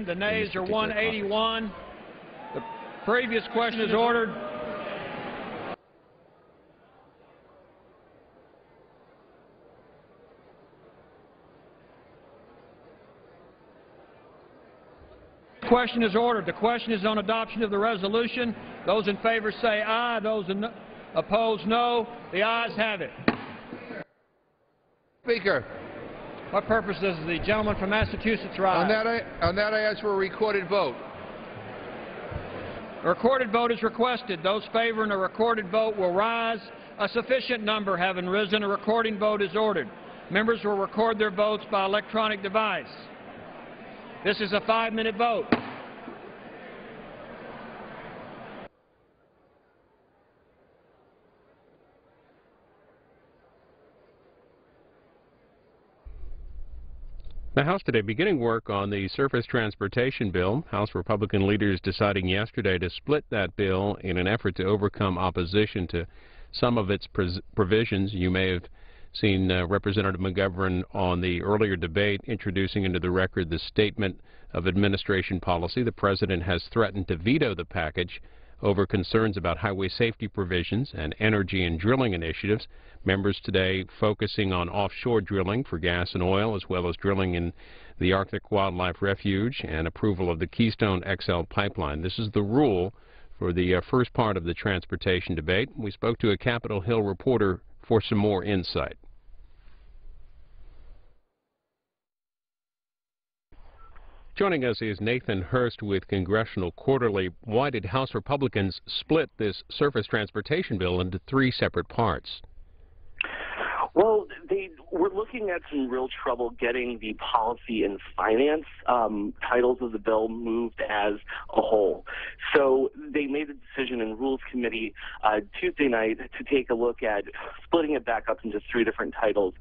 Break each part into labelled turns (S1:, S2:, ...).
S1: The nays are 181. The previous question is ordered. Question is ordered. The question is on adoption of the resolution. Those in favor say aye. Those opposed, no. The ayes have it.
S2: Speaker.
S1: What purpose does the gentleman from Massachusetts rise?
S2: On that I ask for a recorded vote.
S1: A recorded vote is requested. Those favoring a recorded vote will rise. A sufficient number having risen, a recording vote is ordered. Members will record their votes by electronic device. This is a 5-minute vote.
S3: The House today beginning work on the surface transportation bill. House Republican leaders deciding yesterday to split that bill in an effort to overcome opposition to some of its provisions. You may have seen Representative McGovern on the earlier debate introducing into the record the statement of administration policy. The president has threatened to veto the package over concerns about highway safety provisions and energy and drilling initiatives. Members today focusing on offshore drilling for gas and oil, as well as drilling in the Arctic Wildlife Refuge and approval of the Keystone XL pipeline. This is the rule for the first part of the transportation debate. We spoke to a Capitol Hill reporter for some more insight. Joining us is Nathan Hurst with Congressional Quarterly. Why did House Republicans split this surface transportation bill into 3 separate parts?
S4: Well, they were looking at some real trouble getting the policy and finance titles of the bill moved as a whole. So they made the decision in Rules Committee Tuesday night to take a look at splitting it back up into 3 different titles,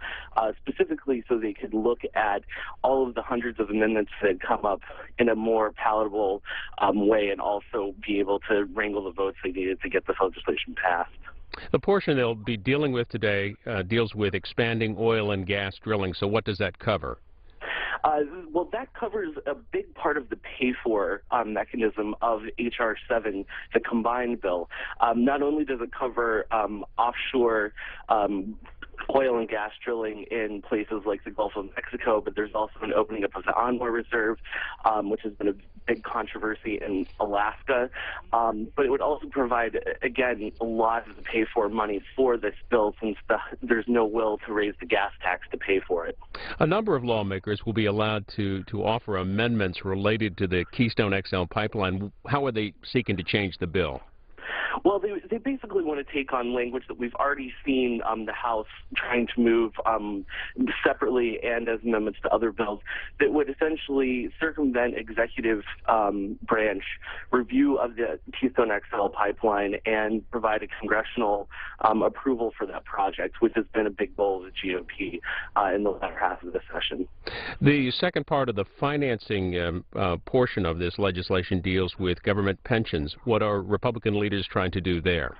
S4: specifically so they could look at all of the hundreds of amendments that had come up in a more palatable way, and also be able to wrangle the votes they needed to get this legislation passed.
S3: The portion they'll be dealing with today deals with expanding oil and gas drilling. So what does that cover?
S4: Well, that covers a big part of the pay-for mechanism of H.R. 7, the combined bill. Not only does it cover offshore oil and gas drilling in places like the Gulf of Mexico, but there's also an opening up of the Anwar Reserve, which has been a big controversy in Alaska. But it would also provide, again, a lot of the pay-for money for this bill, since there's no will to raise the gas tax to pay for it.
S3: A number of lawmakers will be allowed to offer amendments related to the Keystone XL pipeline. How are they seeking to change the bill?
S4: Well, they basically want to take on language that we've already seen the House trying to move separately and as amendments to other bills that would essentially circumvent executive branch review of the Keystone XL pipeline and provide a congressional approval for that project, which has been a big goal of the GOP in the latter half of the session.
S3: The second part of the financing portion of this legislation deals with government pensions. What are Republican leaders trying to do there?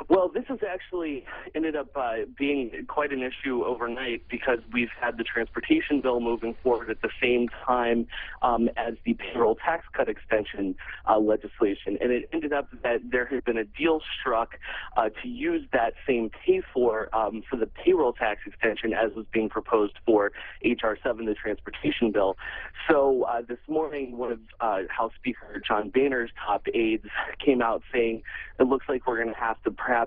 S4: Well, this has actually ended up being quite an issue overnight, because we've had the transportation bill moving forward at the same time as the payroll tax cut extension legislation. And it ended up that there had been a deal struck to use that same pay-for the payroll tax extension as was being proposed for H.R. 7, the transportation bill. So this morning, one of House Speaker John Boehner's top aides came out saying it looks like we're going to have to perhaps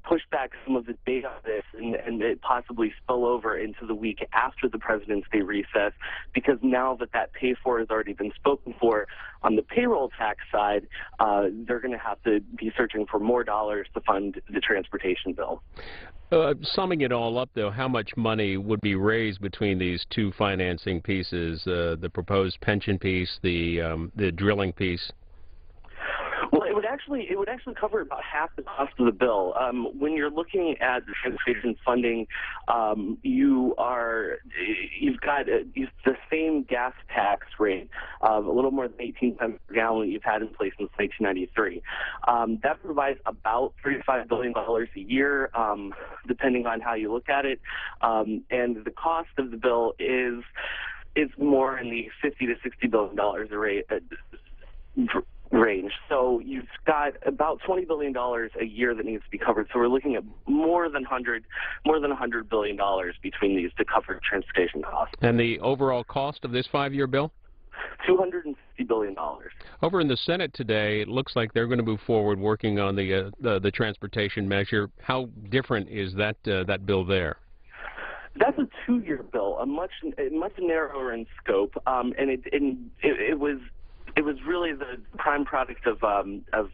S4: push back some of the debate on this and it possibly spill over into the week after the President's Day recess, because now that pay-for has already been spoken for on the payroll tax side, they're going to have to be searching for more dollars to fund the transportation bill.
S3: Summing it all up, though, how much money would be raised between these 2 financing pieces, the proposed pension piece, the drilling piece?
S4: Well, it would actually cover about half the cost of the bill. When you're looking at the transportation funding, you've got the same gas tax rate of a little more than 18 cents per gallon that you've had in place since 1993. That provides about $35 billion a year, depending on how you look at it. And the cost of the bill is is more in the $50 to $60 billion range. So you've got about $20 billion a year that needs to be covered. So we're looking at more than $100 billion between these to cover transportation costs.
S3: And the overall cost of this 5-year bill?
S4: $250 billion.
S3: Over in the Senate today, it looks like they're going to move forward working on the transportation measure. How different is that bill there?
S4: That's a 2-year bill, a much narrower in scope, and it was really the prime product of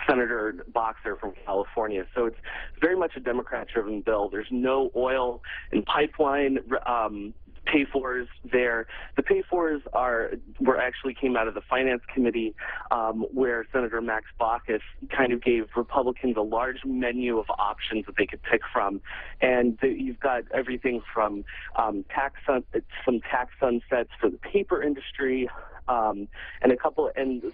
S4: Senator Boxer from California. So it's very much a Democrat-driven bill. There's no oil and pipeline pay-fors there. The pay-fors actually came out of the Finance Committee, where Senator Max Baucus kind of gave Republicans a large menu of options that they could pick from, and you've got everything from some tax sunsets for the paper industry. And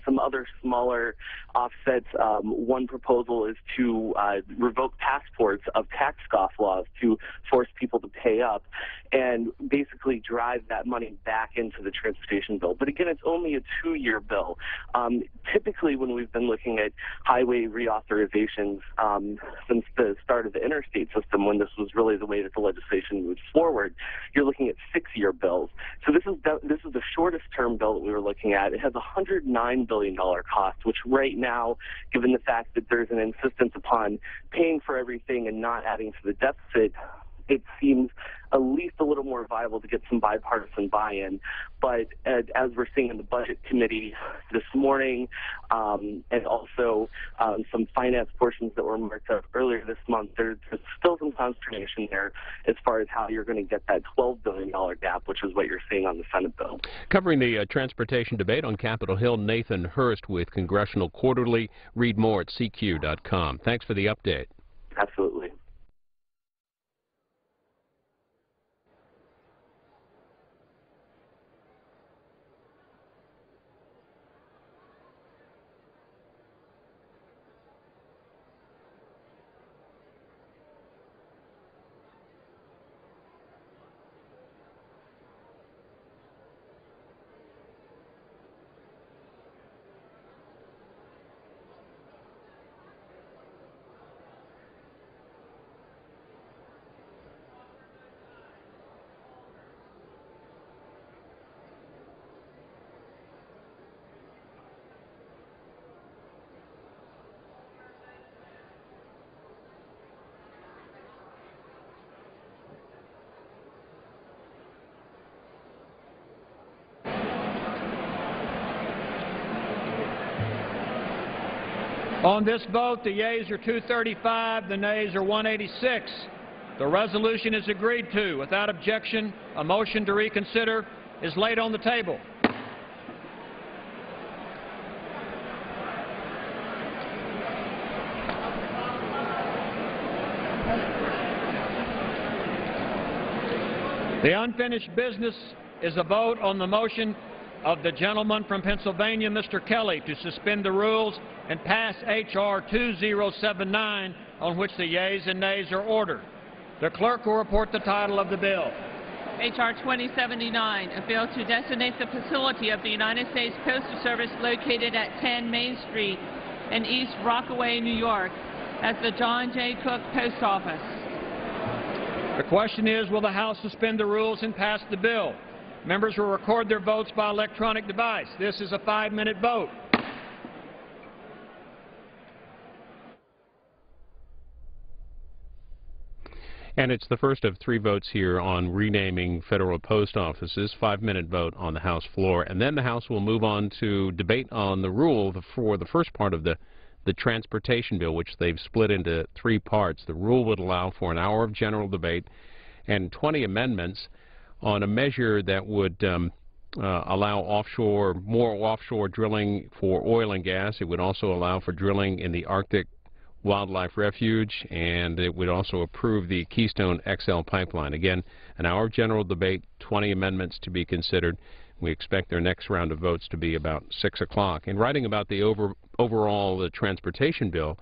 S4: some other smaller offsets. One proposal is to revoke passports of tax scofflaws to force people to pay up and basically drive that money back into the transportation bill. But again, it's only a 2-year bill. Typically, when we've been looking at highway reauthorizations since the start of the interstate system, when this was really the way that the legislation moved forward, you're looking at 6-year bills. So this is the shortest term bill that we were looking at. It has a $109 billion cost, which right now, given the fact that there's an insistence upon paying for everything and not adding to the deficit, it seems at least a little more viable to get some bipartisan buy-in. But as we're seeing in the Budget Committee this morning, and also some finance portions that were marked up earlier this month, there's still some consternation there as far as how you're going to get that $12 billion gap, which is what you're seeing on the Senate bill.
S3: Covering the transportation debate on Capitol Hill, Nathan Hurst with Congressional Quarterly. Read more at CQ.com. Thanks for the update.
S4: Absolutely.
S1: On this vote, the yeas are 235, the nays are 186. The resolution is agreed to. Without objection, a motion to reconsider is laid on the table. The unfinished business is a vote on the motion of the gentleman from Pennsylvania, Mr. Kelly, to suspend the rules and pass H.R. 2079, on which the yeas and nays are ordered. The clerk will report the title of the bill.
S5: H.R. 2079, a bill to designate the facility of the United States Postal Service located at 10 Main Street in East Rockaway, New York, as the John J. Cook Post Office.
S1: The question is, will the House suspend the rules and pass the bill? Members will record their votes by electronic device. This is a 5-minute vote.
S3: And it's the first of 3 votes here on renaming federal post offices. 5-minute vote on the House floor. And then the House will move on to debate on the rule for the first part of the transportation bill, which they've split into 3 parts. The rule would allow for an hour of general debate and 20 amendments on a measure that would allow more offshore drilling for oil and gas. It would also allow for drilling in the Arctic Wildlife Refuge, and it would also approve the Keystone XL pipeline. Again, an hour of general debate, 20 amendments to be considered. We expect their next round of votes to be about 6 o'clock. In writing about the overall transportation bill,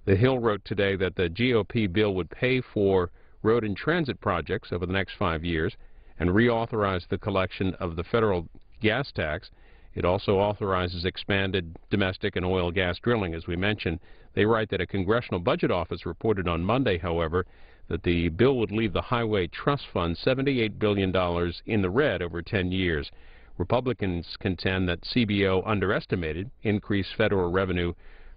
S3: the Hill wrote today that the GOP bill would pay for road and transit projects over the next 5 years and reauthorize the collection of the federal gas tax. It also authorizes expanded domestic and oil gas drilling, as we mentioned. They write that a Congressional Budget Office reported on Monday, however, that the bill would leave the Highway Trust Fund $78 billion in the red over 10 years. Republicans contend that CBO underestimated increased federal revenue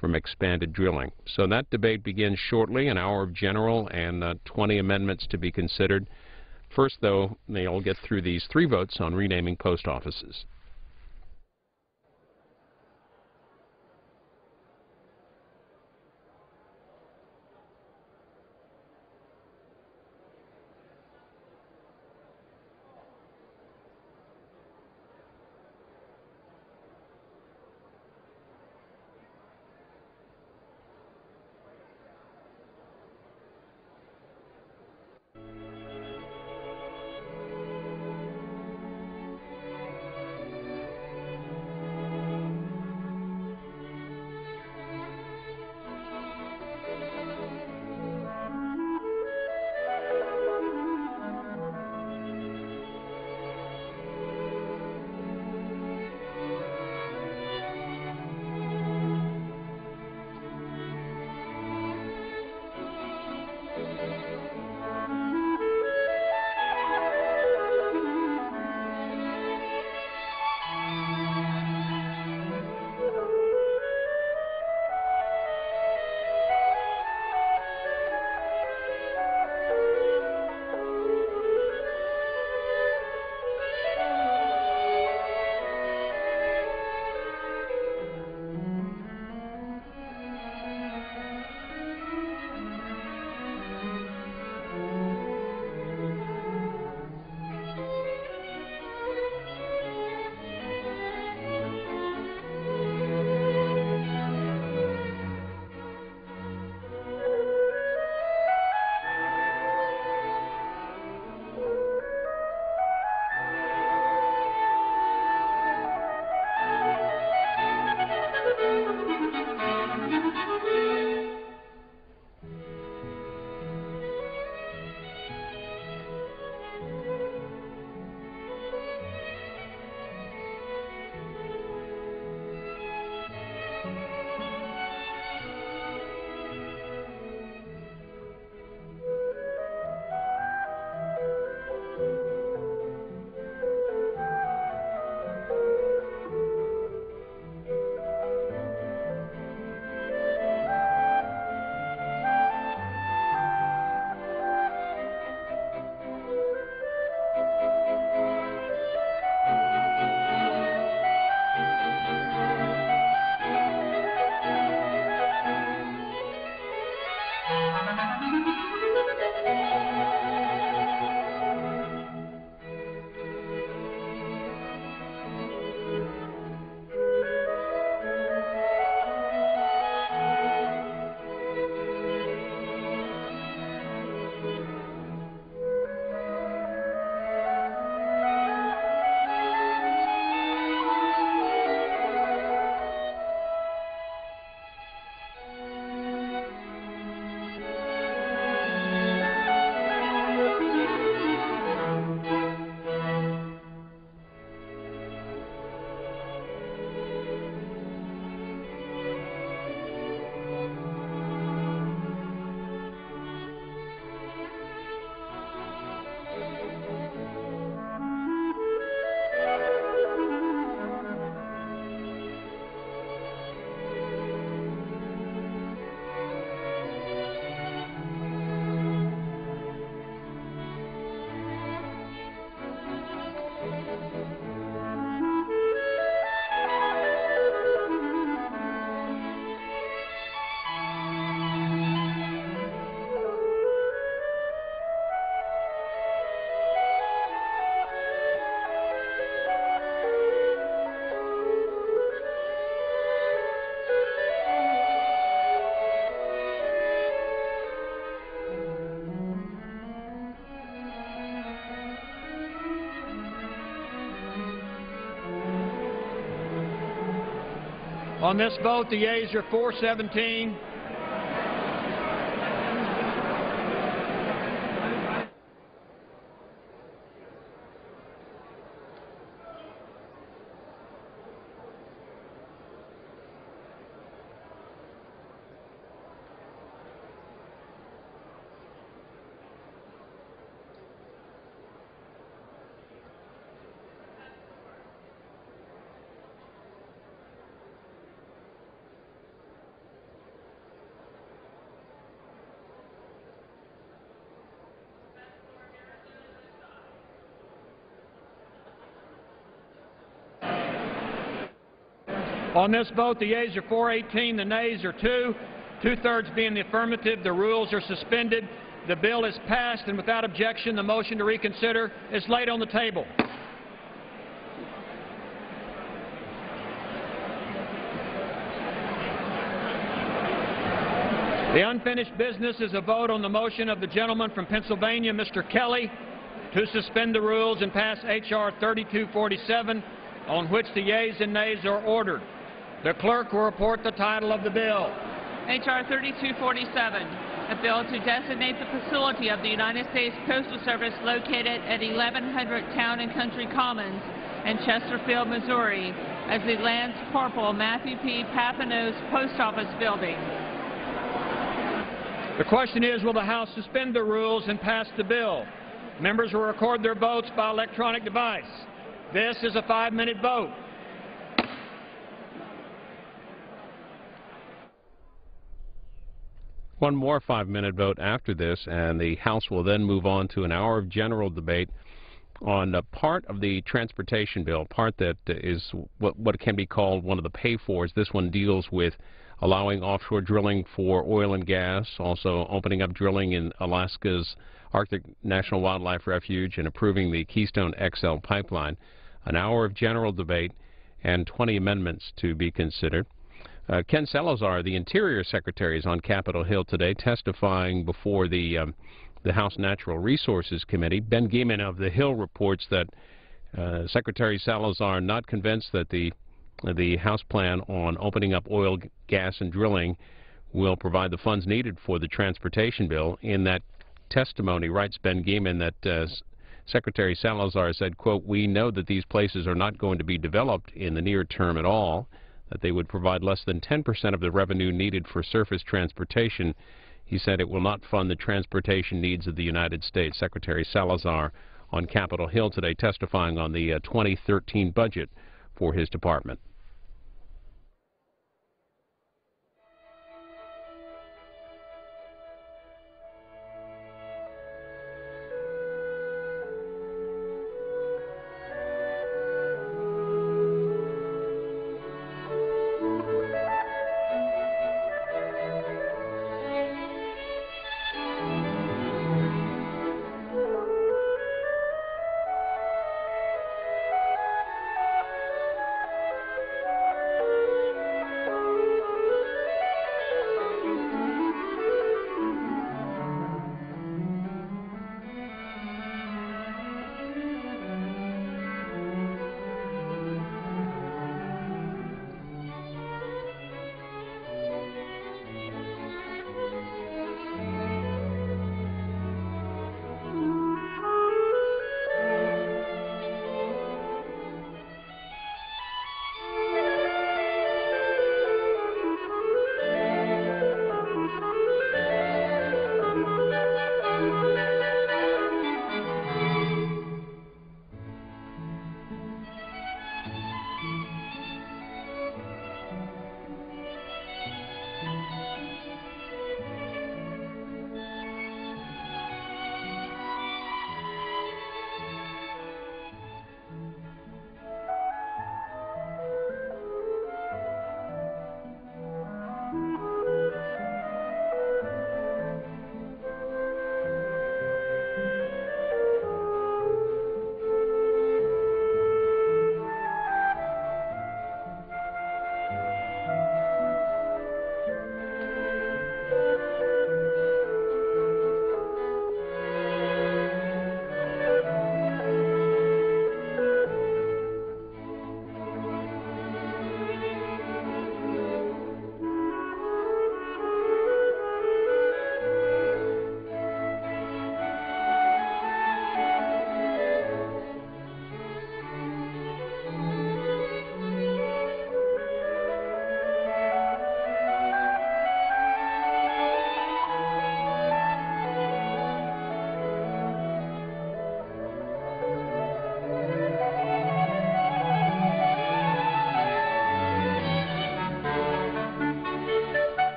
S3: from expanded drilling. So that debate begins shortly, an hour of general and 20 amendments to be considered. First, though, they'll get through these 3 votes on renaming post offices.
S1: On this vote, the yeas are 417. On this vote, the yeas are 418, the nays are 2. Two-thirds being the affirmative, the rules are suspended. The bill is passed, and without objection, the motion to reconsider is laid on the table. The unfinished business is a vote on the motion of the gentleman from Pennsylvania, Mr. Kelly, to suspend the rules and pass H.R. 3247, on which the yeas and nays are ordered. The clerk will report the title of the bill.
S5: H.R. 3247, a bill to designate the facility of the United States Postal Service located at 1100 Town and Country Commons in Chesterfield, Missouri, as the Lance Corporal Matthew P. Papineau's Post Office Building.
S1: The question is, will the House suspend the rules and pass the bill? Members will record their votes by electronic device. This is a 5-minute vote.
S3: One more 5-minute vote after this, and the House will then move on to an hour of general debate on a part of the transportation bill, part that is what can be called one of the pay-fors. This one deals with allowing offshore drilling for oil and gas, also opening up drilling in Alaska's Arctic National Wildlife Refuge, and approving the Keystone XL pipeline. An hour of general debate and 20 amendments to be considered. Ken Salazar, the Interior Secretary, is on Capitol Hill today testifying before the House Natural Resources Committee. Ben Geman of the Hill reports that Secretary Salazar not convinced that the House plan on opening up oil, gas, and drilling will provide the funds needed for the transportation bill. In that testimony, writes Ben Geman, that Secretary Salazar said, quote, "We know that these places are not going to be developed in the near term at all, that they would provide less than 10% of the revenue needed for surface transportation." He said it will not fund the transportation needs of the United States. Secretary Salazar on Capitol Hill today testifying on the 2013 budget for his department.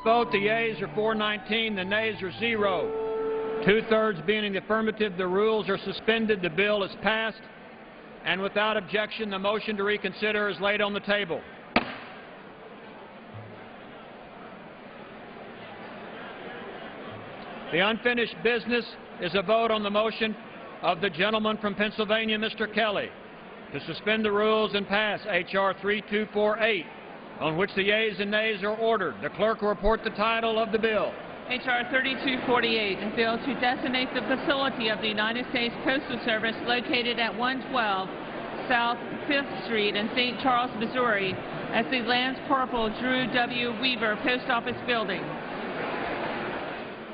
S1: Vote, the yeas are 419, the nays are 0. Two-thirds being in the affirmative, the rules are suspended, the bill is passed, and without objection, the motion to reconsider is laid on the table. The unfinished business is a vote on the motion of the gentleman from Pennsylvania, Mr. Kelly, to suspend the rules and pass H.R. 3248, on which the yeas and nays are ordered. The clerk will report the title of the bill.
S5: H.R. 3248, a bill to designate the facility of the United States Postal Service located at 112 South 5th Street in St. Charles, Missouri, as the Lance Corporal Drew W. Weaver Post Office Building.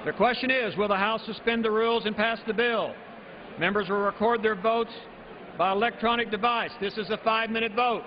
S1: The question is, will the House suspend the rules and pass the bill? Members will record their votes by electronic device. This is a 5-minute vote.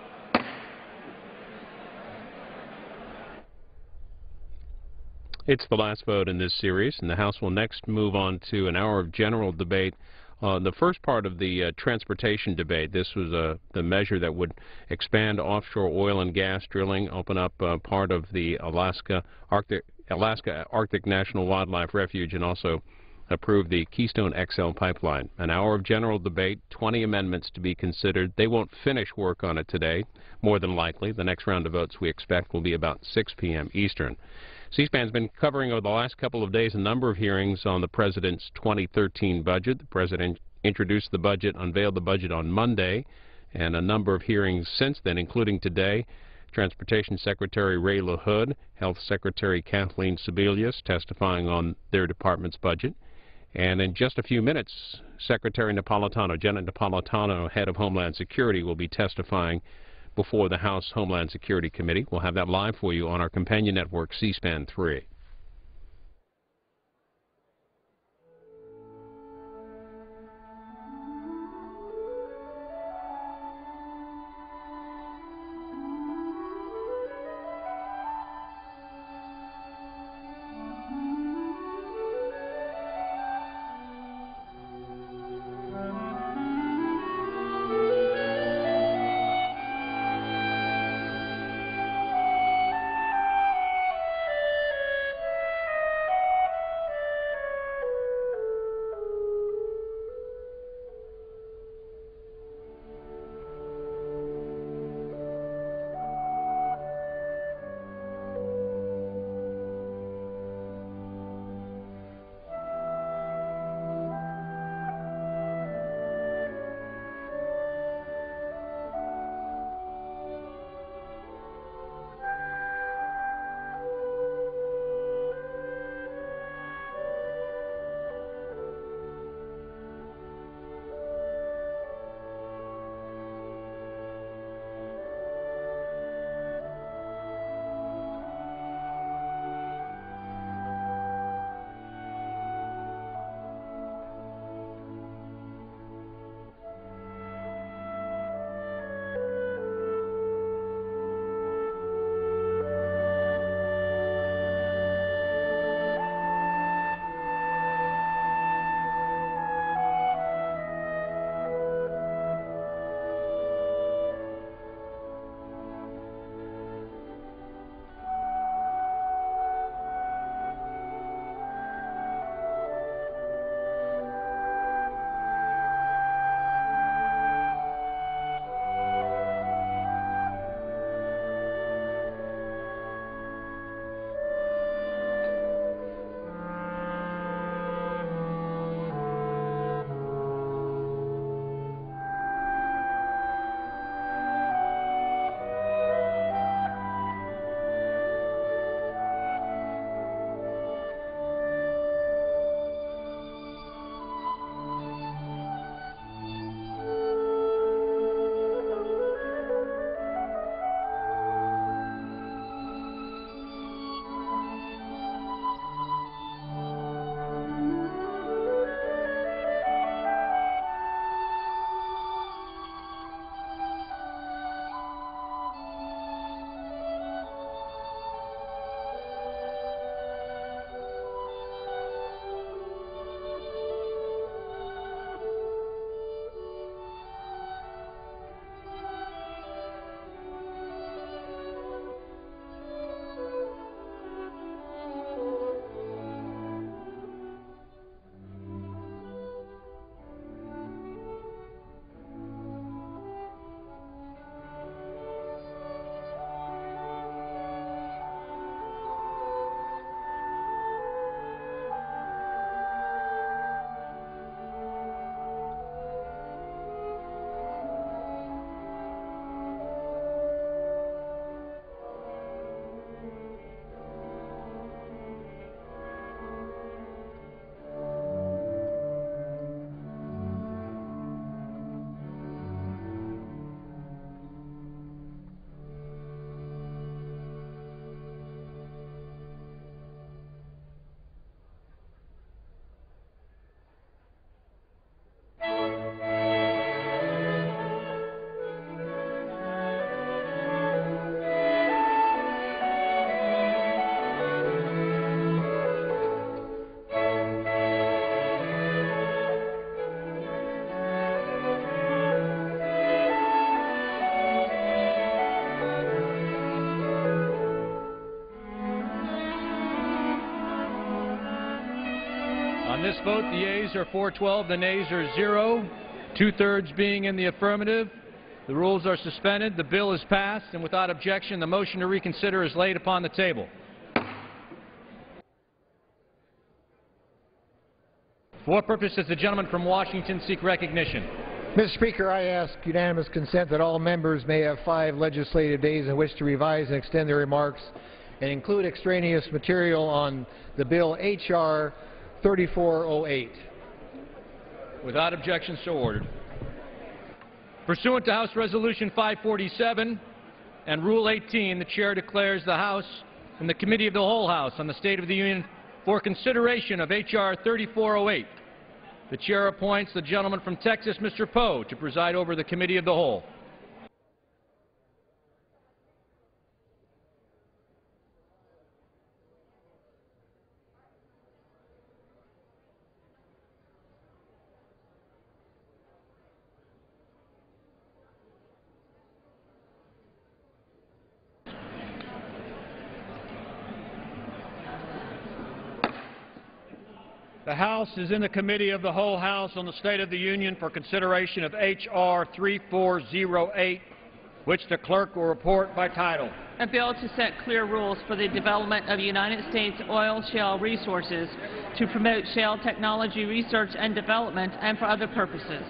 S3: It's the last vote in this series, and the House will next move on to an hour of general debate. The first part of the transportation debate, this was the measure that would expand offshore oil and gas drilling, open up part of the Alaska Arctic National Wildlife Refuge, and also approve the Keystone XL pipeline. An hour of general debate, 20 amendments to be considered. They won't finish work on it today, more than likely. The next round of votes we expect will be about 6 p.m. Eastern. C-SPAN's been covering over the last couple of days a number of hearings on the President's 2013 budget. The President introduced the budget, unveiled the budget on Monday, and a number of hearings since then, including today. Transportation Secretary Ray LaHood, Health Secretary Kathleen Sebelius testifying on their department's budget. And in just a few minutes, Secretary Napolitano, Janet Napolitano, head of Homeland Security, will be testifying before the House Homeland Security Committee. We'll have that live for you on our companion network, C-SPAN 3.
S1: On this vote, the yeas are 412, the nays are 0, 2/3 being in the affirmative. The rules are suspended. The bill is passed, and without objection, the motion to reconsider is laid upon the table. For what purpose does the gentleman from Washington seek recognition?
S6: Mr. Speaker, I ask unanimous consent that all members may have 5 legislative days in which to revise and extend their remarks and include extraneous material on the bill H.R. 3408.
S1: Without objection, so ordered. Pursuant to House Resolution 547 and Rule 18, the Chair declares the House and the Committee of the Whole House on the State of the Union for consideration of H.R. 3408. The Chair appoints the gentleman from Texas, Mr. Poe, to preside over the Committee of the Whole. The House is in the Committee of the Whole House on the State of the Union for consideration of H.R. 3408, which the clerk will report by title.
S5: A bill to set clear rules for the development of United States oil shale resources to promote shale technology research and development and for other purposes.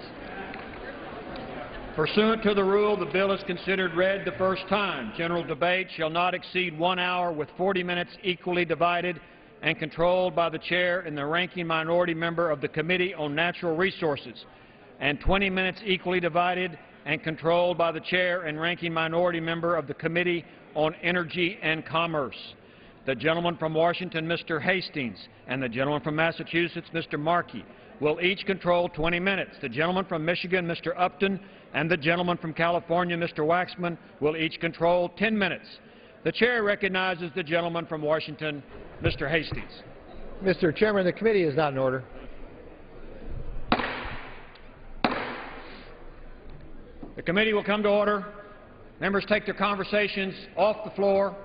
S1: Pursuant to the rule, the bill is considered read the first time. General debate shall not exceed 1 hour with 40 minutes equally divided and controlled by the Chair and the ranking minority member of the Committee on Natural Resources, and 20 minutes equally divided and controlled by the Chair and ranking minority member of the Committee on Energy and Commerce. The gentleman from Washington, Mr. Hastings, and the gentleman from Massachusetts, Mr. Markey, will each control 20 minutes. The gentleman from Michigan, Mr. Upton, and the gentleman from California, Mr. Waxman, will each control 10 minutes. The Chair recognizes the gentleman from Washington, Mr. Hastings.
S6: Mr. Chairman, the committee is not in order.
S1: The committee will come to order. Members take their conversations off the floor.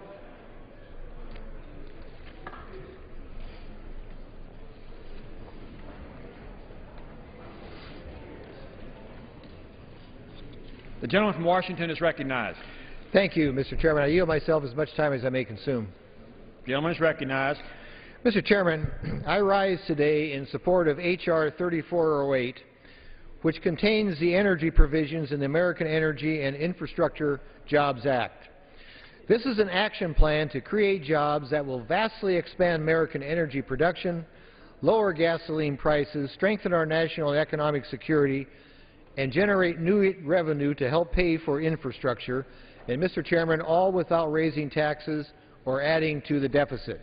S1: The gentleman from Washington is recognized.
S6: Thank you, Mr. Chairman. I yield myself as much time as I may consume.
S1: The gentleman is recognized.
S6: Mr. Chairman, I rise today in support of H.R. 3408, which contains the energy provisions in the American Energy and Infrastructure Jobs Act. This is an action plan to create jobs that will vastly expand American energy production, lower gasoline prices, strengthen our national economic security, and generate new revenue to help pay for infrastructure, and, Mr. Chairman, all without raising taxes or adding to the deficit.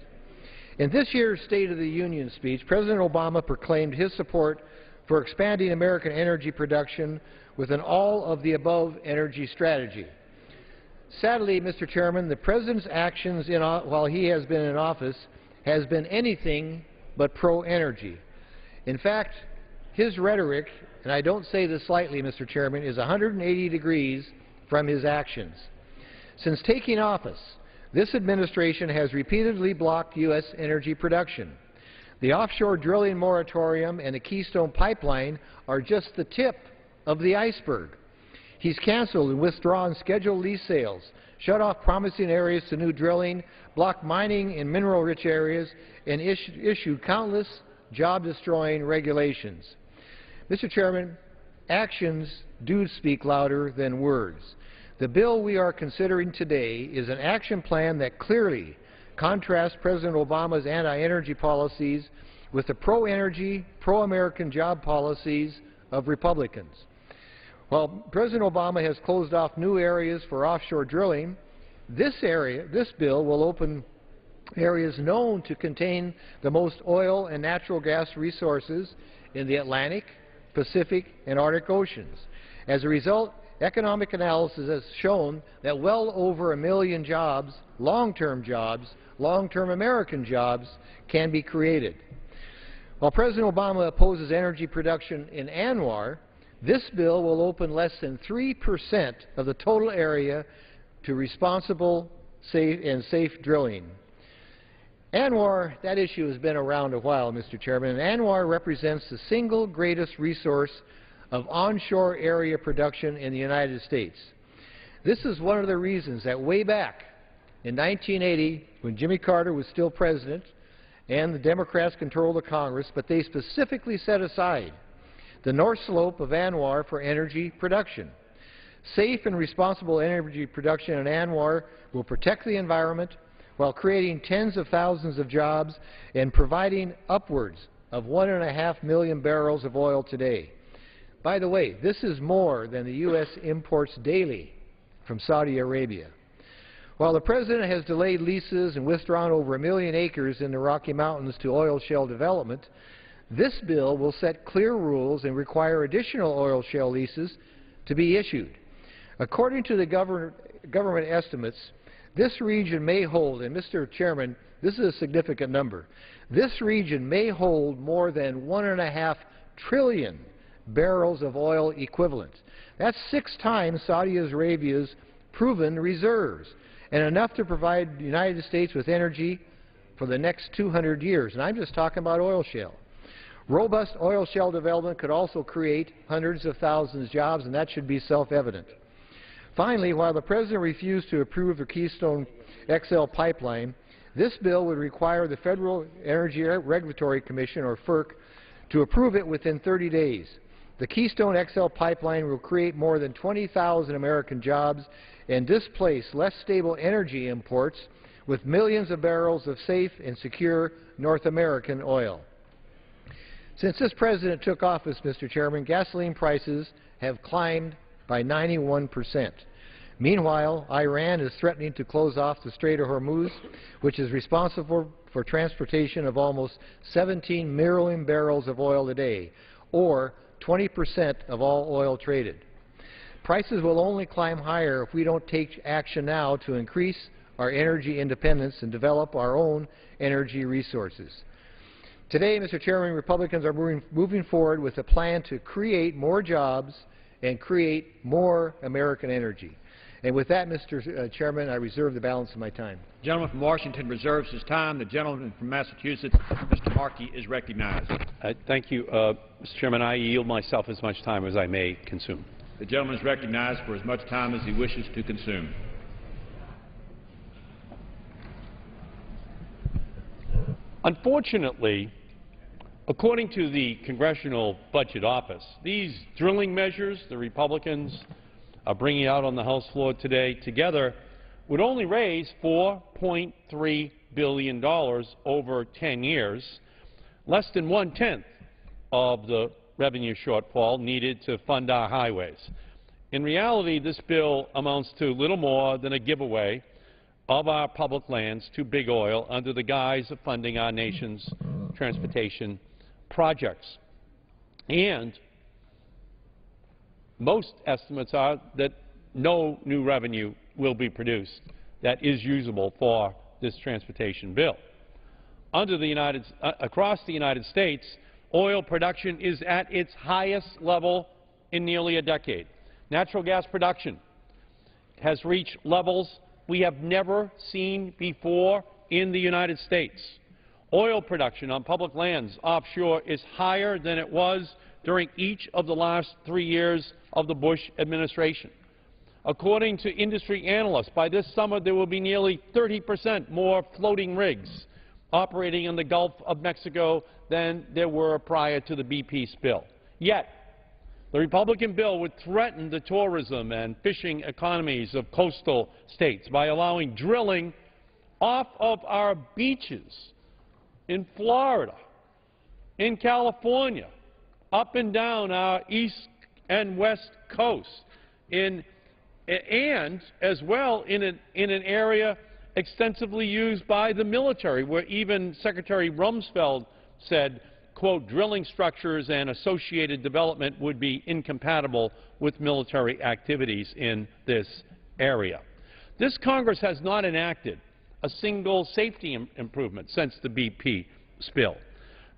S6: In this year's State of the Union speech, President Obama proclaimed his support for expanding American energy production with an all-of-the-above energy strategy. Sadly, Mr. Chairman, the President's actions while he has been in office has been anything but pro-energy. In fact, his rhetoric, and I don't say this lightly, Mr. Chairman, is 180 degrees from his actions. Since taking office, this administration has repeatedly blocked U.S. energy production. The offshore drilling moratorium and the Keystone Pipeline are just the tip of the iceberg. He's canceled and withdrawn scheduled lease sales, shut off promising areas to new drilling, blocked mining in mineral-rich areas, and issued countless job-destroying regulations. Mr. Chairman, actions do speak louder than words. The bill we are considering today is an action plan that clearly contrasts President Obama's anti-energy policies with the pro-energy, pro-American job policies of Republicans. While President Obama has closed off new areas for offshore drilling, this bill will open areas known to contain the most oil and natural gas resources in the Atlantic, Pacific, and Arctic Oceans. As a result, economic analysis has shown that well over 1 million jobs, long-term American jobs, can be created. While President Obama opposes energy production in ANWR, this bill will open less than 3% of the total area to responsible, safe drilling. ANWR, that issue has been around a while, Mr. Chairman, and ANWR represents the single greatest resource of onshore area production in the United States. This is one of the reasons that way back in 1980, when Jimmy Carter was still president and the Democrats controlled the Congress, but they specifically set aside the North Slope of ANWR for energy production. Safe and responsible energy production in ANWR will protect the environment while creating tens of thousands of jobs and providing upwards of 1.5 million barrels of oil today. By the way, this is more than the U.S. imports daily from Saudi Arabia. While the President has delayed leases and withdrawn over 1 million acres in the Rocky Mountains to oil shale development, this bill will set clear rules and require additional oil shale leases to be issued. According to the government estimates, this region may hold, and Mr. Chairman, this is a significant number, this region may hold more than 1.5 trillion barrels of oil equivalent. That's 6 times Saudi Arabia's proven reserves, and enough to provide the United States with energy for the next 200 years. And I'm just talking about oil shale. Robust oil shale development could also create hundreds of thousands of jobs, and that should be self-evident. Finally, while the President refused to approve the Keystone XL pipeline, this bill would require the Federal Energy Regulatory Commission, or FERC, to approve it within 30 days. The Keystone XL pipeline will create more than 20,000 American jobs and displace less stable energy imports with millions of barrels of safe and secure North American oil. Since this President took office, Mr. Chairman, gasoline prices have climbed by 91%. Meanwhile, Iran is threatening to close off the Strait of Hormuz, which is responsible for transportation of almost 17 million barrels of oil a day, or 20% of all oil traded. Prices will only climb higher if we don't take action now to increase our energy independence and develop our own energy resources. Today, Mr. Chairman, Republicans are moving forward with a plan to create more jobs and create more American energy. And with that, Mr. Chairman, I reserve the balance of my time.
S7: The gentleman from Washington reserves his time. The gentleman from Massachusetts, Mr. Markey, is recognized.
S8: Thank you, Mr. Chairman. I yield myself as much time as I may consume.
S7: The gentleman is recognized for as much time as he wishes to consume.
S8: Unfortunately, according to the Congressional Budget Office, these drilling measures the Republicans are bringing out on the House floor today together would only raise $4.3 billion over 10 years, less than 1/10 of the revenue shortfall needed to fund our highways. In reality, this bill amounts to little more than a giveaway of our public lands to big oil under the guise of funding our nation's transportation projects. And most estimates are that no new revenue will be produced that is usable for this transportation bill. Across the United States, oil production is at its highest level in nearly a decade. Natural gas production has reached levels we have never seen before in the United States. Oil production on public lands offshore is higher than it was during each of the last 3 years of the Bush administration. According to industry analysts, by this summer there will be nearly 30% more floating rigs operating in the Gulf of Mexico than there were prior to the BP spill. Yet, the Republican bill would threaten the tourism and fishing economies of coastal states by allowing drilling off of our beaches in Florida, in California, up and down our east and west coast, and as well in an area extensively used by the military, where even Secretary Rumsfeld said, quote, drilling structures and associated development would be incompatible with military activities in this area. This Congress has not enacted a single safety improvement since the BP spill.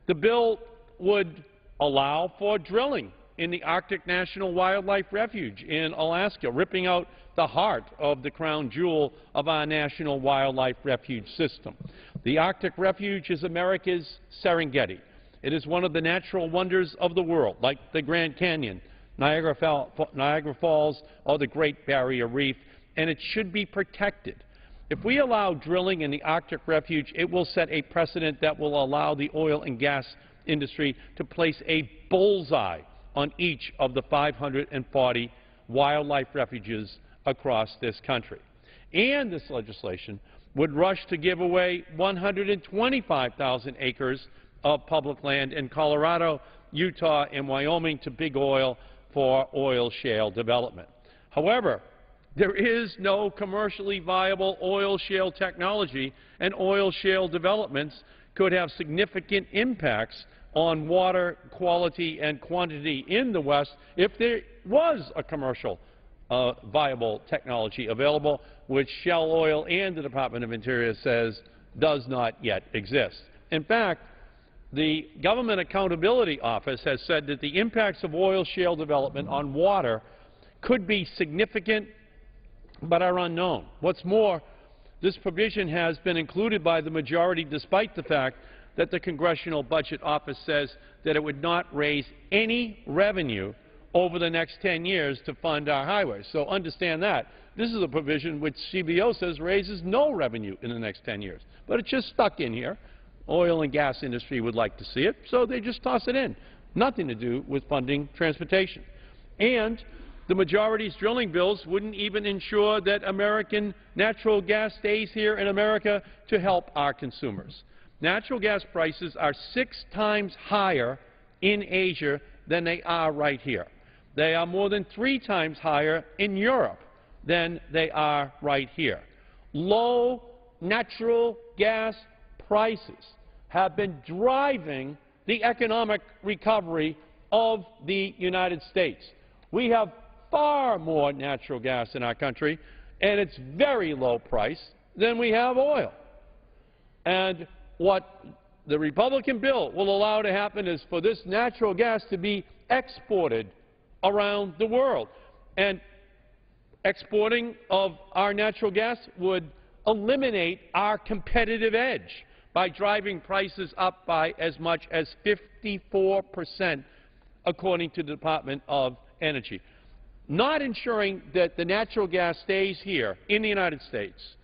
S8: The bill would allow for drilling in the Arctic National Wildlife Refuge in Alaska, ripping out the heart of the crown jewel of our national wildlife refuge system. The Arctic Refuge is America's Serengeti. It is one of the natural wonders of the world, like the Grand Canyon, Niagara Falls, or the Great Barrier Reef, and it should be protected. If we allow drilling in the Arctic Refuge, it will set a precedent that will allow the oil and gas industry to place a bullseye on each of the 540 wildlife refuges across this country. And this legislation would rush to give away 125,000 acres of public land in Colorado, Utah, and Wyoming to big oil for oil shale development. However, there is no commercially viable oil shale technology, and oil shale developments could have significant impacts on water quality and quantity in the West if there was a commercial viable technology available, which Shell Oil and the Department of Interior says does not yet exist. In fact, the Government Accountability Office has said that the impacts of oil shale development on water could be significant but are unknown. What's more, this provision has been included by the majority despite the fact that the Congressional Budget Office says that it would not raise any revenue over the next 10 years to fund our highways. So understand that. This is a provision which CBO says raises no revenue in the next 10 years. But it's just stuck in here. Oil and gas industry would like to see it, so they just toss it in. Nothing to do with funding transportation. And the majority's drilling bills wouldn't even ensure that American natural gas stays here in America to help our consumers. Natural gas prices are 6 times higher in Asia than they are right here. They are more than 3 times higher in Europe than they are right here. Low natural gas prices have been driving the economic recovery of the United States. We have far more natural gas in our country, and it's very low price than we have oil. And what the Republican bill will allow to happen is for this natural gas to be exported around the world. And exporting of our natural gas would eliminate our competitive edge by driving prices up by as much as 54%, according to the Department of Energy. Not ensuring that the natural gas stays here in the United States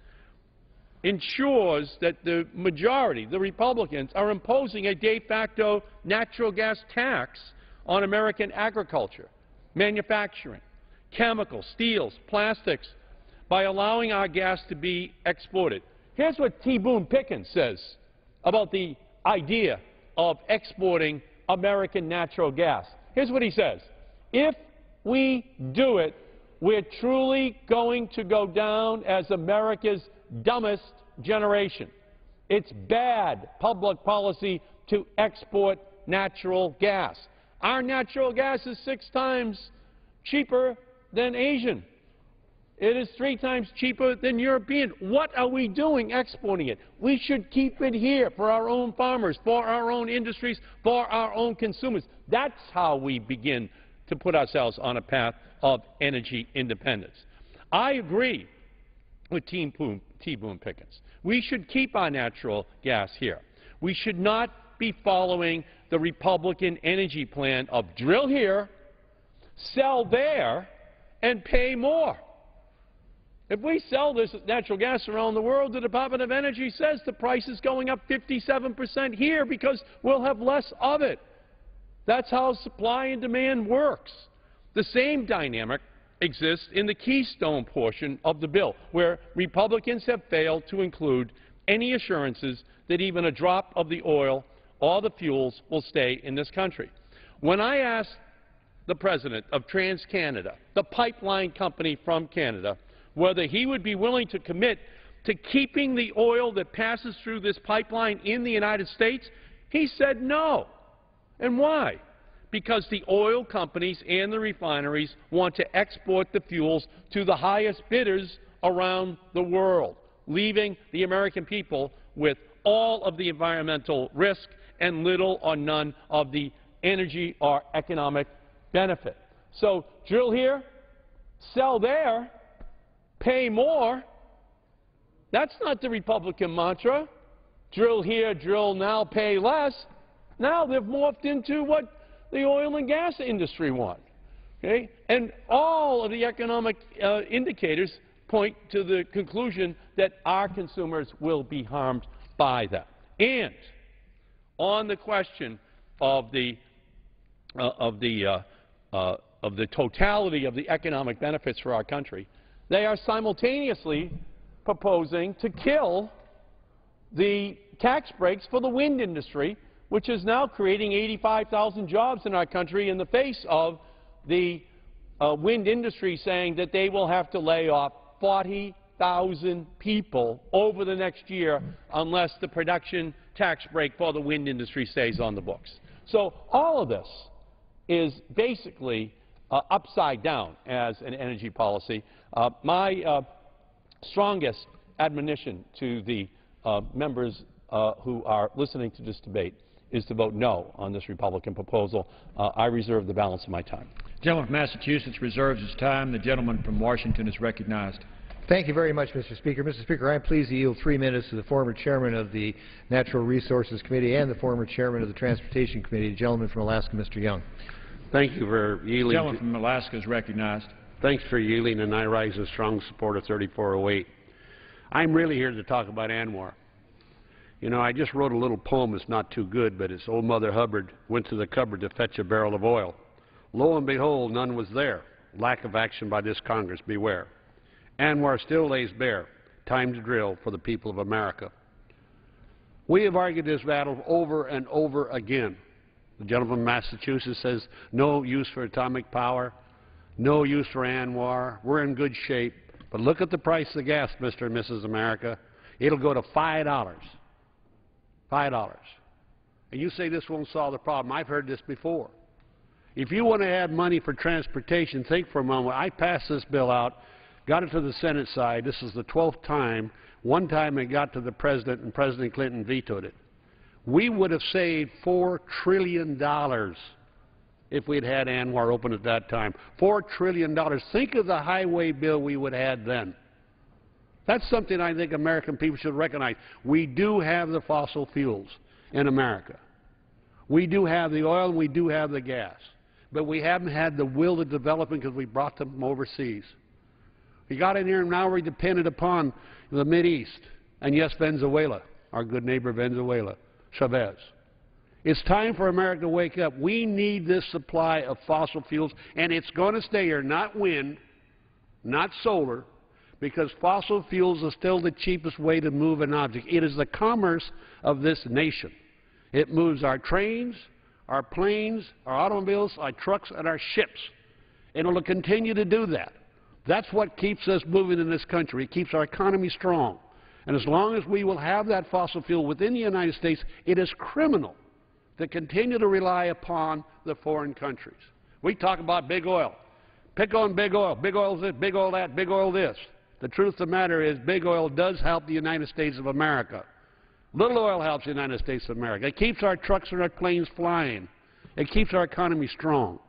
S8: ensures that the majority, the Republicans, are imposing a de facto natural gas tax on American agriculture, manufacturing, chemicals, steels, plastics, by allowing our gas to be exported. Here's what T. Boone Pickens says about the idea of exporting American natural gas. Here's what he says. If we do it, we're truly going to go down as America's dumbest generation. It's bad public policy to export natural gas. Our natural gas is 6 times cheaper than Asian. It is 3 times cheaper than European. What are we doing exporting it? We should keep it here for our own farmers, for our own industries, for our own consumers. That's how we begin to put ourselves on a path of energy independence. I agree with T. Boone Pickens. We should keep our natural gas here. We should not be following the Republican energy plan of drill here, sell there, and pay more. If we sell this natural gas around the world, the Department of Energy says the price is going up 57% here because we'll have less of it. That's how supply and demand works. The same dynamic exists in the Keystone portion of the bill, where Republicans have failed to include any assurances that even a drop of the oil or the fuels will stay in this country. When I asked the president of TransCanada, the pipeline company from Canada, whether he would be willing to commit to keeping the oil that passes through this pipeline in the United States, he said no. And why? Because the oil companies and the refineries want to export the fuels to the highest bidders around the world, leaving the American people with all of the environmental risk and little or none of the energy or economic benefit. So drill here, sell there, pay more. That's not the Republican mantra. Drill here, drill now, pay less. Now they've morphed into what the oil and gas industry want. Okay? And all of the economic indicators point to the conclusion that our consumers will be harmed by that. And on the question of the totality of the economic benefits for our country, they are simultaneously proposing to kill the tax breaks for the wind industry, which is now creating 85,000 jobs in our country in the face of the wind industry saying that they will have to lay off 40,000 people over the next year unless the production tax break for the wind industry stays on the books. So all of this is basically upside down as an energy policy. My strongest admonition to the members who are listening to this debate is to vote no on this Republican proposal. I reserve the balance of my time.
S7: The gentleman from Massachusetts reserves his time. The gentleman from Washington is recognized.
S6: Thank you very much, Mr. Speaker. Mr. Speaker, I'm pleased to yield 3 minutes to the former chairman of the Natural Resources Committee and the former chairman of the Transportation Committee, the gentleman from Alaska, Mr. Young.
S9: Thank you for yielding.
S7: The gentleman from Alaska is recognized.
S9: Thanks for yielding, and I rise in strong support of 3408. I'm really here to talk about ANWR. You know, I just wrote a little poem. It's not too good, but it's Old Mother Hubbard went to the cupboard to fetch a barrel of oil. Lo and behold, none was there. Lack of action by this Congress, beware. ANWR still lays bare. Time to drill for the people of America. We have argued this battle over and over again. The gentleman from Massachusetts says no use for atomic power, no use for ANWR. We're in good shape. But look at the price of gas, Mr. and Mrs. America. It'll go to $5. $5. And you say this won't solve the problem. I've heard this before. If you want to add money for transportation, think for a moment. I passed this bill out, got it to the Senate side. This is the 12th time. One time it got to the President, and President Clinton vetoed it. We would have saved $4 trillion if we'd had ANWR open at that time. $4 trillion. Think of the highway bill we would have had then. That's something I think American people should recognize. We do have the fossil fuels in America. We do have the oil and we do have the gas. But we haven't had the will to develop them because we brought them from overseas. We got in here and now we're dependent upon the Mideast. And yes, Venezuela, our good neighbor Venezuela, Chavez. It's time for America to wake up. We need this supply of fossil fuels, and it's going to stay here, not wind, not solar, because fossil fuels are still the cheapest way to move an object. It is the commerce of this nation. It moves our trains, our planes, our automobiles, our trucks, and our ships. And it will continue to do that. That's what keeps us moving in this country. It keeps our economy strong. And as long as we will have that fossil fuel within the United States, it is criminal to continue to rely upon the foreign countries. We talk about big oil. Pick on big oil. Big oil this, big oil that, big oil this. The truth of the matter is big oil does help the United States of America. Little oil helps the United States of America. It keeps our trucks and our planes flying. It keeps our economy strong.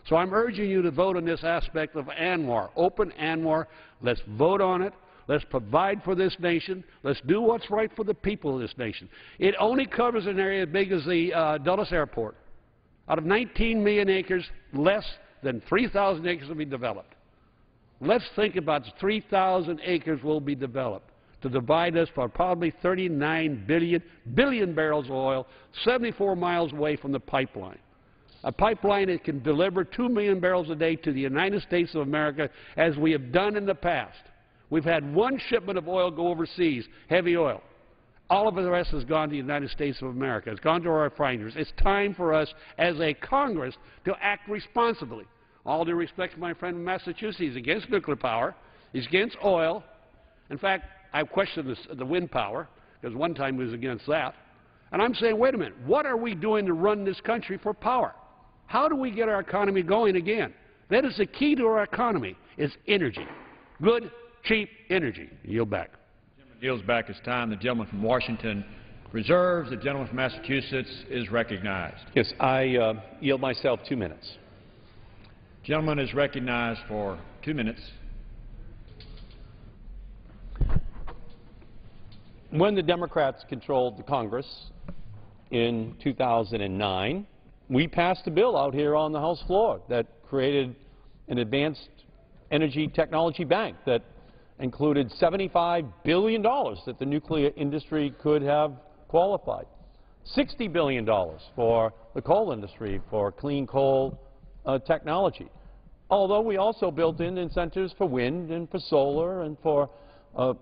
S9: So I'm urging you to vote on this aspect of ANWR. Open ANWR. Let's vote on it. Let's provide for this nation. Let's do what's right for the people of this nation. It only covers an area as big as the Dulles Airport. Out of 19 million acres, less than 3,000 acres will be developed. Let's think about 3,000 acres will be developed to divide us for probably 39 billion barrels of oil, 74 miles away from the pipeline. A pipeline that can deliver 2 million barrels a day to the United States of America, as we have done in the past. We've had one shipment of oil go overseas, heavy oil. All of the rest has gone to the United States of America. It's gone to our refineries. It's time for us as a Congress to act responsibly. All due respect to my friend from Massachusetts, he's against nuclear power. He's against oil. In fact, I've questioned the wind power, because one time he was against that. And I'm saying, wait a minute, what are we doing to run this country for power? How do we get our economy going again? That is the key to our economy, is energy. Good, cheap energy. Yield back.
S7: The gentleman yields back his time. The gentleman from Washington reserves. The gentleman from Massachusetts is recognized.
S8: Yes, I yield myself 2 minutes.
S7: The gentleman is recognized for 2 minutes.
S8: when the Democrats controlled the Congress in 2009, we passed a bill out here on the House floor that created an advanced energy technology bank that included $75 billion that the nuclear industry could have qualified, $60 billion for the coal industry for clean coal technology. Although we also built in incentives for wind and for solar and for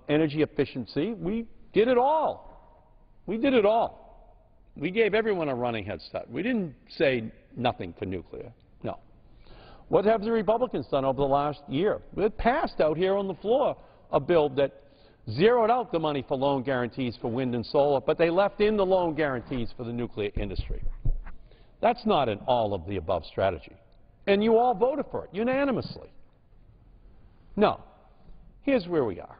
S8: energy efficiency. We did it all. We did it all. We gave everyone a running head start. We didn't say nothing for nuclear. No. What have the Republicans done over the last year? They passed out here on the floor a bill that zeroed out the money for loan guarantees for wind and solar, but they left in the loan guarantees for the nuclear industry. That's not an all-of-the-above strategy. And you all voted for it unanimously. No. Here's where we are.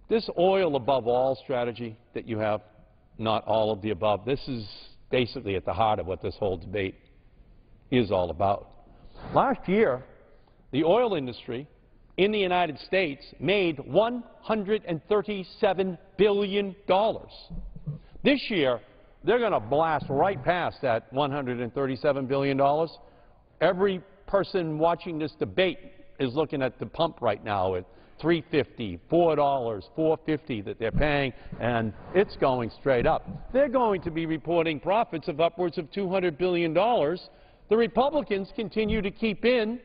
S8: This oil above all strategy that you have, not all of the above, this is basically at the heart of what this whole debate is all about. Last year, the oil industry in the United States made $137 billion. This year, they're going to blast right past that $137 billion. Every person watching this debate is looking at the pump right now at $3.50, $4, $4.50 that they're paying, and it's going straight up. They're going to be reporting profits of upwards of $200 billion. The Republicans continue to keep in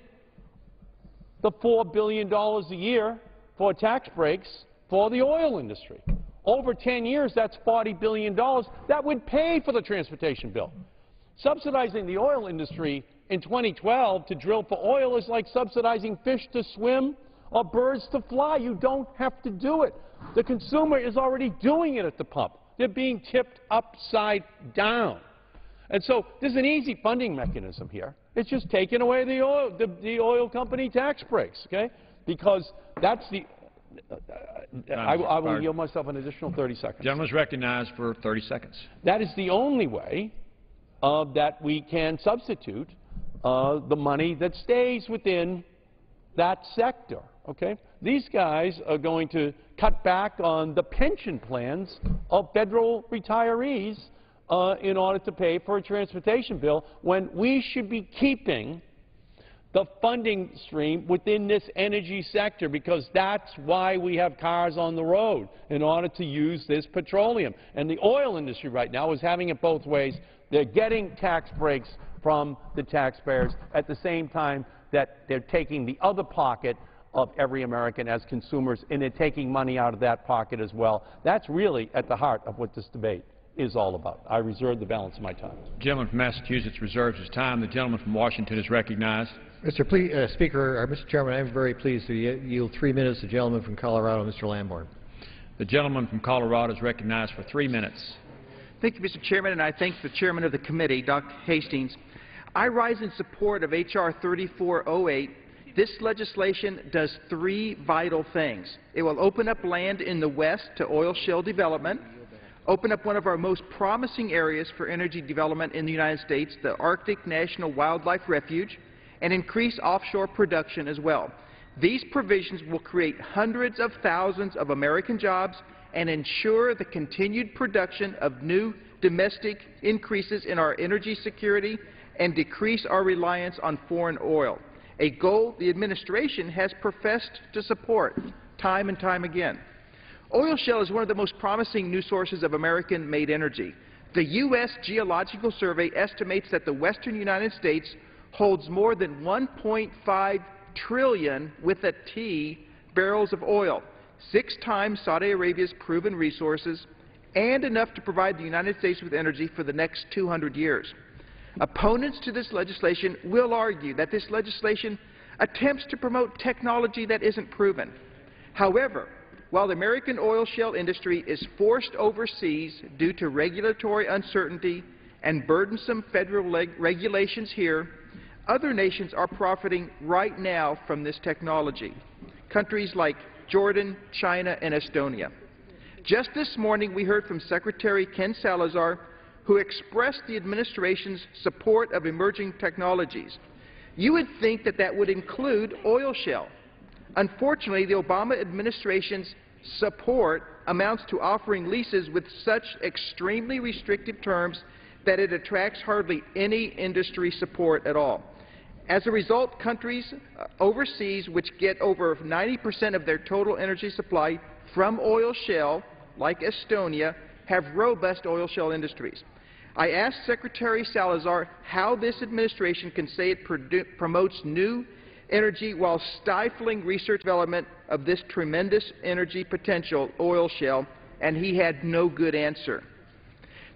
S8: the $4 billion a year for tax breaks for the oil industry. Over 10 years, that's $40 billion. That would pay for the transportation bill. Subsidizing the oil industry in 2012 to drill for oil is like subsidizing fish to swim or birds to fly. You don't have to do it. The consumer is already doing it at the pump. They're being tipped upside down. And so there's an easy funding mechanism here. It's just taking away the oil company tax breaks, okay? Because that's the I will yield myself an additional 30 seconds.
S7: The gentleman is recognized for 30 seconds.
S8: That is the only way that we can substitute the money that stays within that sector, okay? These guys are going to cut back on the pension plans of federal retirees in order to pay for a transportation bill when we should be keeping the funding stream within this energy sector, because that's why we have cars on the road, in order to use this petroleum. And the oil industry right now is having it both ways. They're getting tax breaks from the taxpayers at the same time that they're taking the other pocket of every American as consumers, and they're taking money out of that pocket as well. That's really at the heart of what this debate is all about. I reserve the balance of my time.
S7: The gentleman from Massachusetts reserves his time. The gentleman from Washington is recognized.
S6: Mr. Chairman, I'm very pleased to yield 3 minutes to the gentleman from Colorado, Mr. Lamborn.
S7: The gentleman from Colorado is recognized for 3 minutes.
S10: Thank you, Mr. Chairman, and I thank the chairman of the committee, Dr. Hastings. I rise in support of H.R. 3408. This legislation does 3 vital things. It will open up land in the West to oil shale development, open up one of our most promising areas for energy development in the United States, the Arctic National Wildlife Refuge, and increase offshore production as well. These provisions will create hundreds of thousands of American jobs and ensure the continued production of new domestic increases in our energy security and decrease our reliance on foreign oil, a goal the administration has professed to support time and time again. Oil shale is one of the most promising new sources of American-made energy. The U.S. Geological Survey estimates that the western United States holds more than 1.5 trillion with a T barrels of oil, 6 times Saudi Arabia's proven resources, and enough to provide the United States with energy for the next 200 years. Opponents to this legislation will argue that this legislation attempts to promote technology that isn't proven. However, while the American oil shale industry is forced overseas due to regulatory uncertainty and burdensome federal regulations here, other nations are profiting right now from this technology, countries like Jordan, China, and Estonia. Just this morning, we heard from Secretary Ken Salazar, who expressed the administration's support of emerging technologies. You would think that that would include oil shale. Unfortunately, the Obama administration's support amounts to offering leases with such extremely restrictive terms that it attracts hardly any industry support at all. As a result, countries overseas which get over 90% of their total energy supply from oil shale, like Estonia, have robust oil shale industries. I asked Secretary Salazar how this administration can say it promotes new energy while stifling research development of this tremendous energy potential, oil shale, and he had no good answer.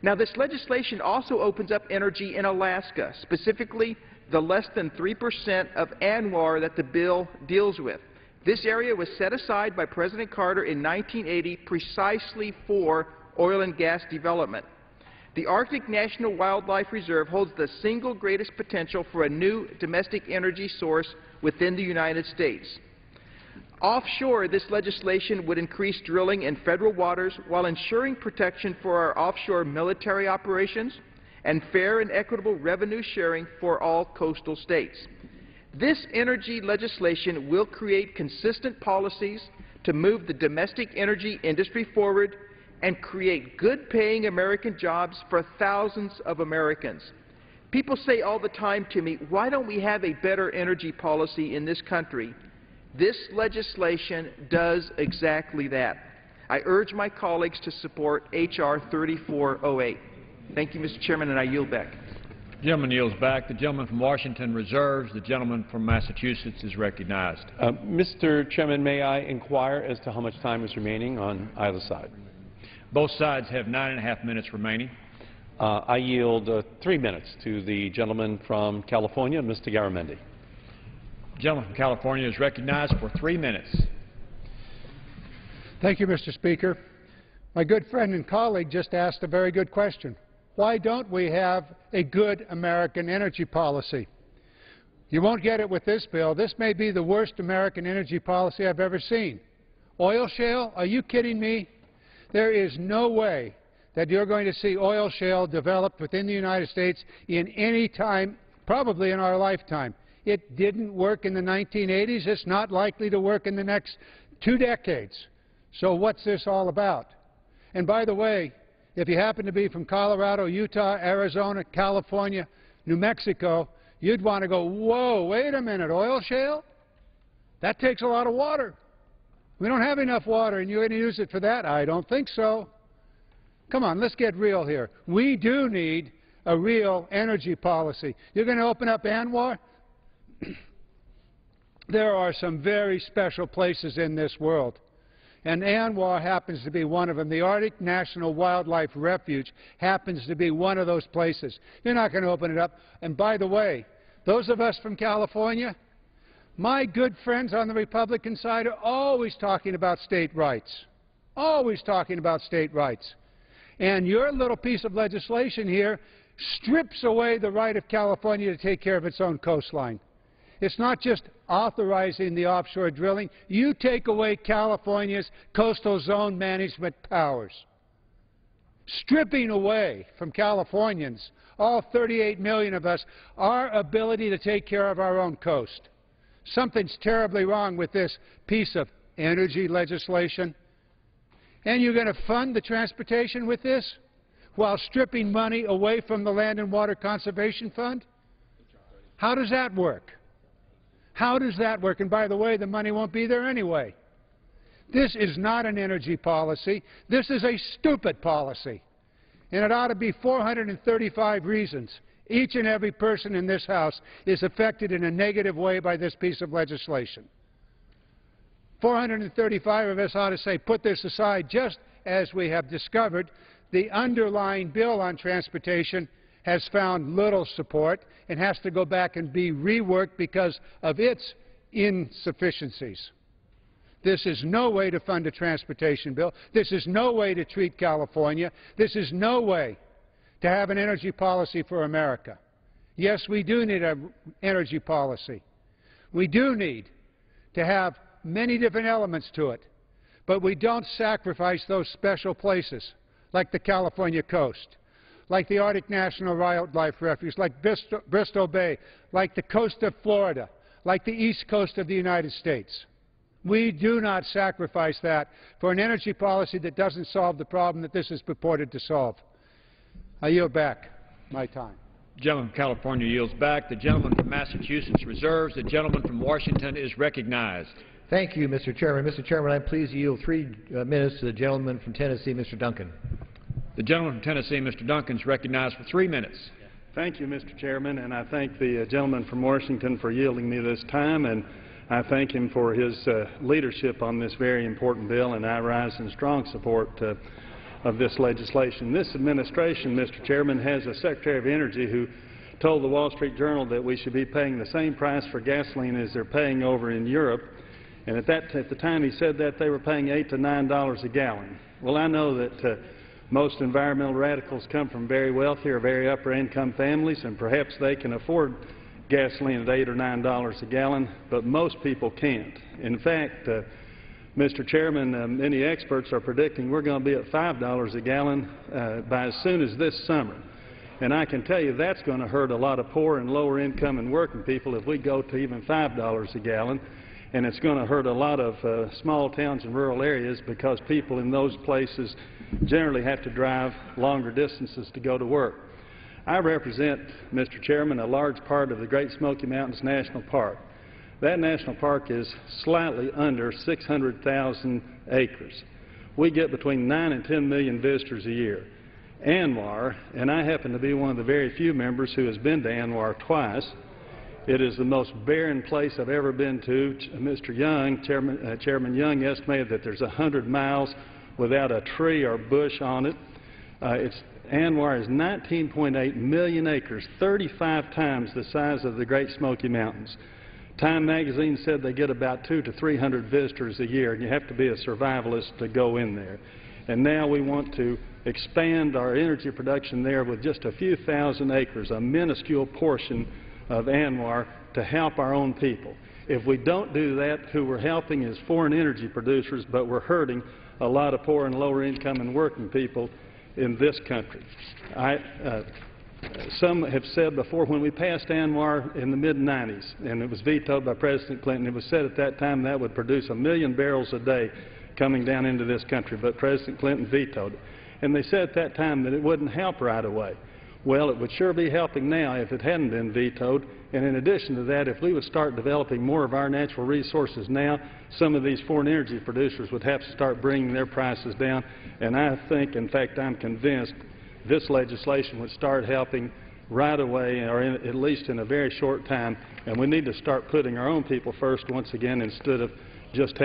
S10: Now, this legislation also opens up energy in Alaska, specifically the less than 3% of ANWR that the bill deals with. This area was set aside by President Carter in 1980 precisely for oil and gas development. The Arctic National Wildlife Reserve holds the single greatest potential for a new domestic energy source within the United States. Offshore, this legislation would increase drilling in federal waters while ensuring protection for our offshore military operations and fair and equitable revenue sharing for all coastal states. This energy legislation will create consistent policies to move the domestic energy industry forward and create good-paying American jobs for thousands of Americans. People say all the time to me, why don't we have a better energy policy in this country? This legislation does exactly that. I urge my colleagues to support H.R. 3408. Thank you, Mr. Chairman, and I yield back.
S7: The gentleman yields back. The gentleman from Washington reserves. The gentleman from Massachusetts is recognized.
S8: Mr. Chairman, may I inquire as to how much time is remaining on either side?
S7: Both sides have 9.5 minutes remaining.
S8: I yield 3 minutes to the gentleman from California, Mr. Garamendi.
S7: The gentleman from California is recognized for 3 minutes.
S11: Thank you, Mr. Speaker. My good friend and colleague just asked a very good question. Why don't we have a good American energy policy? You won't get it with this bill. This may be the worst American energy policy I've ever seen. Oil shale? Are you kidding me? There is no way that you're going to see oil shale developed within the United States in any time, probably in our lifetime. It didn't work in the 1980s. It's not likely to work in the next 2 decades. So what's this all about? And by the way, if you happen to be from Colorado, Utah, Arizona, California, New Mexico, you'd want to go, whoa, wait a minute, oil shale? That takes a lot of water. We don't have enough water, and you're going to use it for that? I don't think so. Come on, let's get real here. We do need a real energy policy. You're going to open up ANWR? There are some very special places in this world, and ANWR happens to be one of them. The Arctic National Wildlife Refuge happens to be one of those places. You're not going to open it up. And by the way, those of us from California, my good friends on the Republican side are always talking about state rights, always talking about state rights. And your little piece of legislation here strips away the right of California to take care of its own coastline. It's not just authorizing the offshore drilling. You take away California's coastal zone management powers, stripping away from Californians, all 38 million of us, our ability to take care of our own coast. Something's terribly wrong with this piece of energy legislation. And you're going to fund the transportation with this while stripping money away from the Land and Water Conservation Fund? How does that work? How does that work? And by the way, the money won't be there anyway. This is not an energy policy. This is a stupid policy. And it ought to be 435 reasons. Each and every person in this House is affected in a negative way by this piece of legislation. 435 of us ought to say, put this aside, just as we have discovered the underlying bill on transportation has found little support and has to go back and be reworked because of its insufficiencies. This is no way to fund a transportation bill. This is no way to treat California. This is no way to have an energy policy for America. Yes, we do need an energy policy. We do need to have many different elements to it, but we don't sacrifice those special places like the California coast, like the Arctic National Wildlife Refuge, like Bristol Bay, like the coast of Florida, like the east coast of the United States. We do not sacrifice that for an energy policy that doesn't solve the problem that this is purported to solve. I yield back my time.
S7: The gentleman from California yields back. The gentleman from Massachusetts reserves. The gentleman from Washington is recognized.
S6: Thank you, Mr. Chairman. Mr. Chairman, I'm pleased to yield 3 minutes to the gentleman from Tennessee, Mr. Duncan.
S7: The gentleman from Tennessee, Mr. Duncan, is recognized for 3 minutes.
S12: Thank you, Mr. Chairman, and I thank the gentleman from Washington for yielding me this time, and I thank him for his leadership on this very important bill, and I rise in strong support of this legislation. This administration, Mr. Chairman, has a Secretary of Energy who told the Wall Street Journal that we should be paying the same price for gasoline as they're paying over in Europe, and at the time he said that, they were paying $8 to $9 a gallon. Well, I know that most environmental radicals come from very wealthy or very upper-income families, and perhaps they can afford gasoline at $8 or $9 a gallon, but most people can't. In fact, Mr. Chairman, many experts are predicting we're going to be at $5 a gallon by as soon as this summer. And I can tell you that's going to hurt a lot of poor and lower income and working people if we go to even $5 a gallon. And it's going to hurt a lot of small towns and rural areas because people in those places generally have to drive longer distances to go to work. I represent, Mr. Chairman, a large part of the Great Smoky Mountains National Park. That national park is slightly under 600,000 acres. We get between 9 and 10 million visitors a year. ANWR, and I happen to be one of the very few members who has been to ANWR twice. It is the most barren place I've ever been to. Mr. Young, Chairman Young, estimated that there's 100 miles without a tree or bush on it. ANWR is 19.8 million acres, 35 times the size of the Great Smoky Mountains. Time magazine said they get about 200 to 300 visitors a year, and you have to be a survivalist to go in there. And now we want to expand our energy production there with just a few thousand acres, a minuscule portion of ANWR, to help our own people. If we don't do that, who we're helping is foreign energy producers, but we're hurting a lot of poor and lower income and working people in this country. Some have said before, when we passed ANWR in the mid-90s, and it was vetoed by President Clinton, it was said at that time that would produce 1 million barrels a day coming down into this country, but President Clinton vetoed it. And they said at that time that it wouldn't help right away. Well, it would sure be helping now if it hadn't been vetoed. And in addition to that, if we would start developing more of our natural resources now, some of these foreign energy producers would have to start bringing their prices down. And I think, in fact, I'm convinced this legislation would start helping right away, or at least in a very short time. And we need to start putting our own people first once again instead of just having